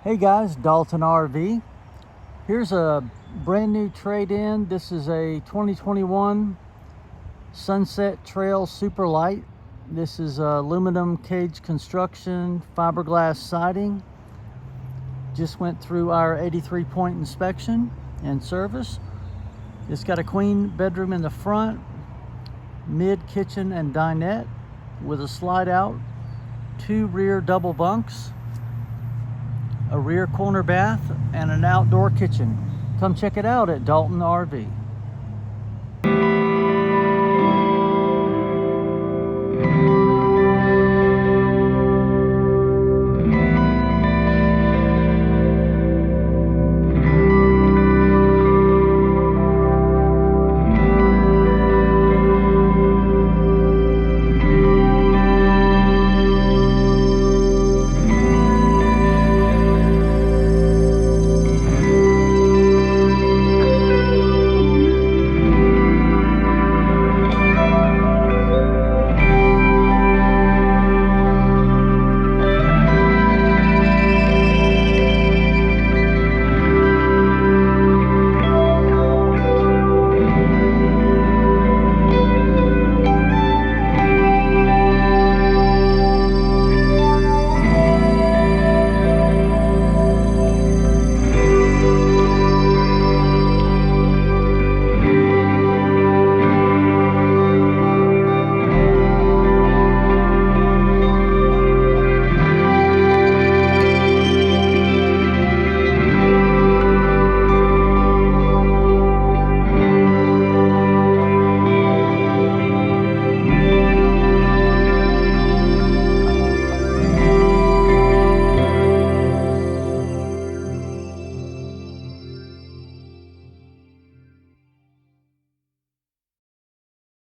Hey guys, Dalton RV. Here's a brand new trade-in. This is a 2021 Sunset Trail Super Light. This is aluminum cage construction, fiberglass siding. Just went through our 83-point inspection and service. It's got a queen bedroom in the front, mid kitchen and dinette with a slide out, 2 rear double bunks, a rear corner bath, and an outdoor kitchen. Come check it out at Dalton RV.